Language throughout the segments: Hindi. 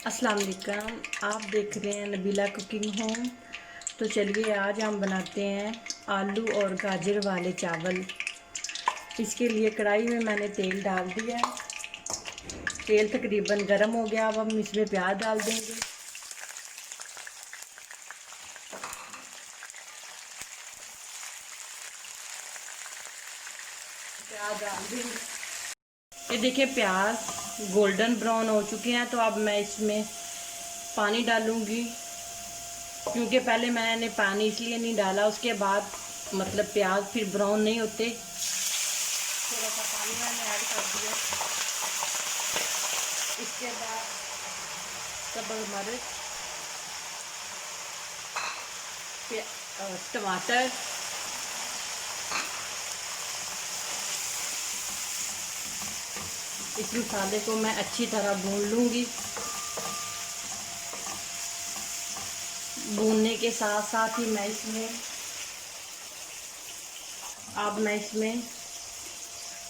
अस्सलाम वालेकुम। आप देख रहे हैं नबीला कुकिंग होम। तो चलिए आज हम बनाते हैं आलू और गाजर वाले चावल। इसके लिए कढ़ाई में मैंने तेल डाल दिया है। तेल तकरीबन गर्म हो गया। अब हम इसमें प्याज डाल देंगे। प्याज डाल देंगे। ये देखिए प्याज गोल्डन ब्राउन हो चुके हैं। तो अब मैं इसमें पानी डालूंगी, क्योंकि पहले मैंने पानी इसलिए नहीं डाला, उसके बाद मतलब प्याज फिर ब्राउन नहीं होते। थोड़ा सा पानी मैंने ऐड कर दिया। इसके बाद सब्ज़ मिर्च, टमाटर, इस मसाले को मैं अच्छी तरह भून लूँगी। भूनने के साथ साथ ही मैं इसमें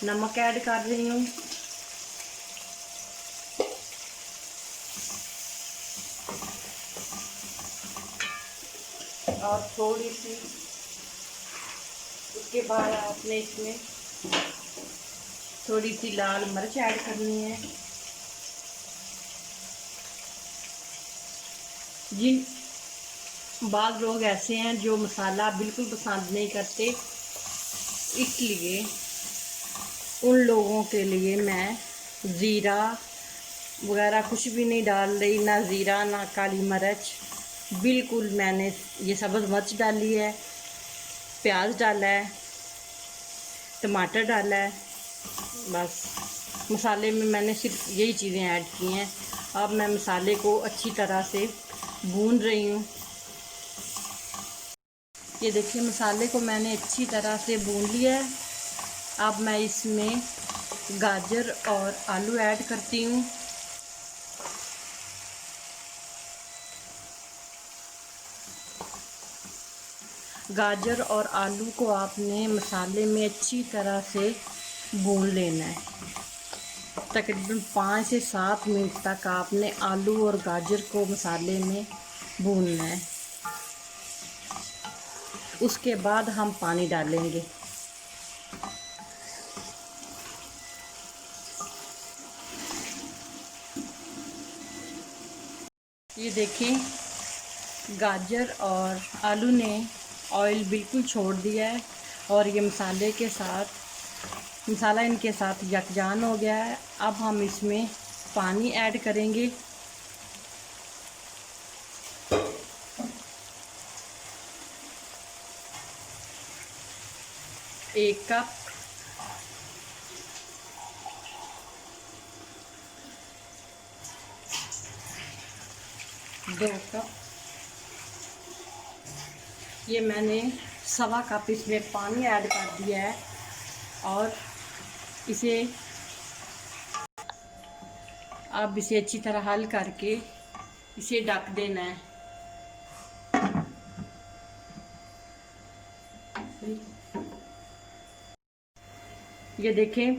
नमक ऐड कर रही हूँ। और थोड़ी सी उसके बाद आपने इसमें थोड़ी सी लाल मिर्च ऐड करनी है। जिन बाद लोग ऐसे हैं जो मसाला बिल्कुल पसंद नहीं करते, इसलिए उन लोगों के लिए मैं ज़ीरा वगैरह कुछ भी नहीं डाल रही, ना ज़ीरा ना काली मिर्च। बिल्कुल मैंने ये सब्ज़ मिर्च डाली है, प्याज डाला है, टमाटर डाला है। बस मसाले में मैंने सिर्फ यही चीज़ें ऐड की हैं। अब मैं मसाले को अच्छी तरह से भून रही हूँ। ये देखिए मसाले को मैंने अच्छी तरह से भून लिया है। अब मैं इसमें गाजर और आलू ऐड करती हूँ। गाजर और आलू को आपने मसाले में अच्छी तरह से भून लेना है। तकरीबन 5 से 7 मिनट तक आपने आलू और गाजर को मसाले में भूनना है। उसके बाद हम पानी डालेंगे। ये देखें गाजर और आलू ने ऑयल बिल्कुल छोड़ दिया है और ये मसाला इनके साथ यकजान हो गया है। अब हम इसमें पानी ऐड करेंगे। एक कप। दो कप। ये मैंने सवा कप इसमें पानी ऐड कर दिया है और इसे अब इसे अच्छी तरह हल करके इसे ढक देना है। ये देखें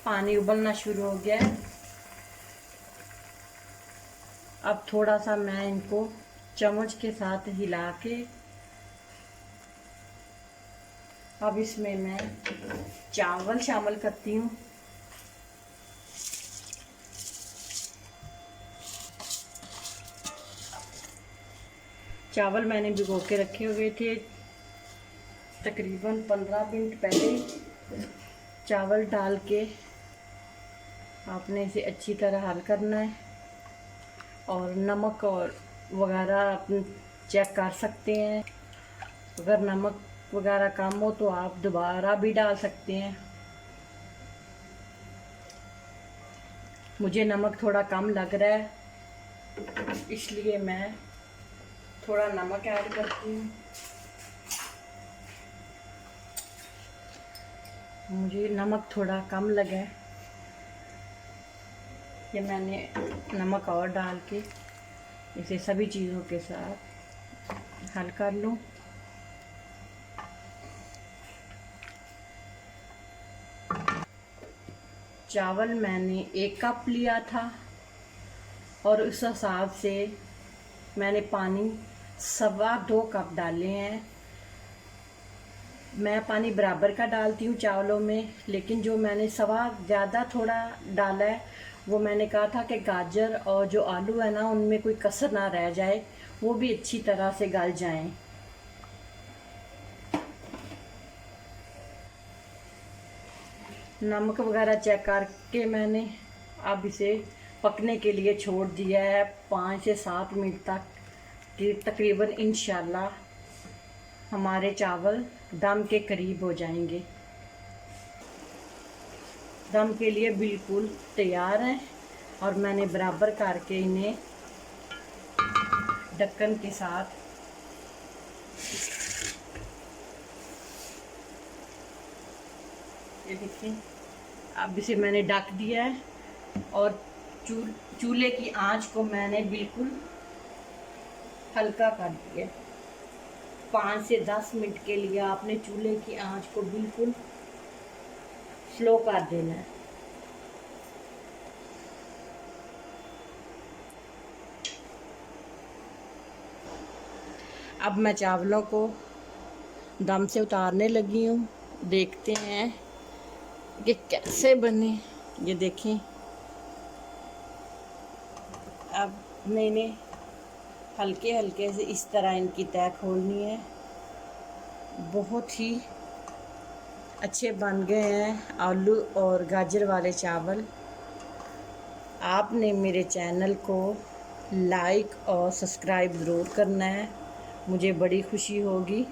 पानी उबलना शुरू हो गया है। अब थोड़ा सा मैं इनको चम्मच के साथ हिला के अब इसमें मैं चावल शामिल करती हूँ। चावल मैंने भिगो के रखे हुए थे। तकरीबन 15 मिनट पहले चावल डाल के आपने इसे अच्छी तरह हल करना है और नमक और वगैरह आप चेक कर सकते हैं। अगर नमक वगैरह कम हो तो आप दोबारा भी डाल सकते हैं। मुझे नमक थोड़ा कम लग रहा है, इसलिए मैं थोड़ा नमक ऐड करती हूँ। मुझे नमक थोड़ा कम लगा है, ये मैंने नमक और डाल के इसे सभी चीज़ों के साथ हल कर लूँ। चावल मैंने 1 कप लिया था और उस हिसाब से मैंने पानी 2.25 कप डाले हैं। मैं पानी बराबर का डालती हूँ चावलों में, लेकिन जो मैंने ज़्यादा थोड़ा डाला है, वो मैंने कहा था कि गाजर और जो आलू है ना, उनमें कोई कसर ना रह जाए, वो भी अच्छी तरह से गल जाएं। नमक वगैरह चेक करके मैंने अब इसे पकने के लिए छोड़ दिया है 5 से 7 मिनट तक, कि तकरीबन इंशाल्लाह हमारे चावल दम के करीब हो जाएंगे। दम के लिए बिल्कुल तैयार हैं और मैंने बराबर करके इन्हें ढक्कन के साथ ये देखिए, अब इसे मैंने ढक दिया है और चूल्हे की आंच को मैंने बिल्कुल हल्का कर दिया। 5 से 10 मिनट के लिए आपने चूल्हे की आंच को बिल्कुल स्लो कर देना है। अब मैं चावलों को दम से उतारने लगी हूँ। देखते हैं कि कैसे बने। ये देखें, अब मैंने हल्के हल्के से इस तरह इनकी तह खोलनी है। बहुत ही अच्छे बन गए हैं आलू और गाजर वाले चावल। आपने मेरे चैनल को लाइक और सब्सक्राइब ज़रूर करना है, मुझे बड़ी खुशी होगी।